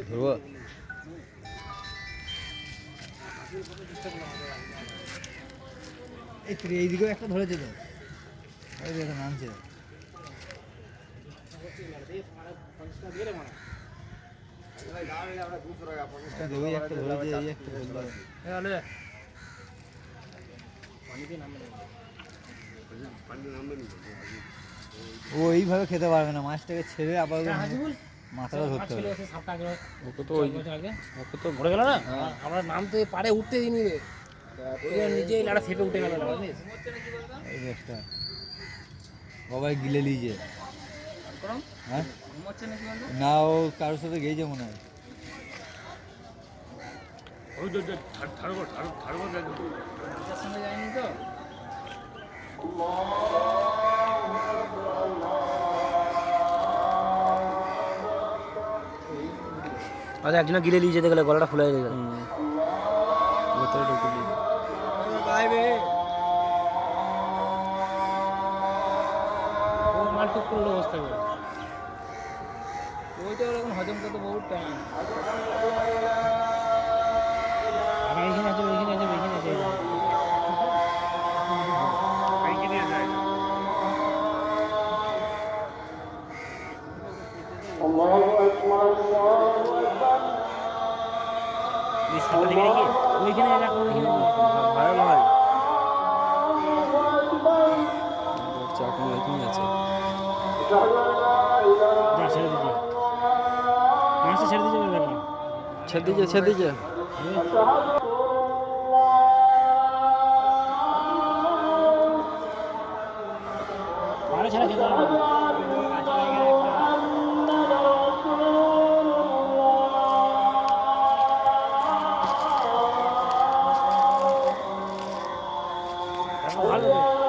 ধরবো এইদিকেও একটা ধরেছে তো, এই দেখো নামছে। ও এইভাবে খেতে পারবে না, মাছটাকে ছেড়ে আবার মাথাটা ধরতে হবে। ওকে তো মরে গেল না, আমরা নামতে পারে উঠতে দিই নিবে, নিজেই লাড়া ফেপে উঠে গেল না। এই বেশটা বাবাই গিলে লিজে। হ্যাঁ না, ও কারোর সাথে গেছে মনে হয়। যায়নি তো আচ্ছা, একজনে গিলে নিয়ে যেতে গেলে গলাটা ফুলে গেল। মারটুক করলো অবস্থা করে, ওইটা ওরকম হজম করতে বহুত টাইম। এইখানে আছে, ওইখানে আছে, ওইখানে আছে। ওইখানে রাখো, ওইখানে ভালো নয়। চাকু এখানে আছে, ছেড়ে দিচ্ছে, মাছটা ছেড়ে দিচ্ছে, ছেড়ে দিয়েছে। ভালো ছেড়ে খেতে হবে। ভালো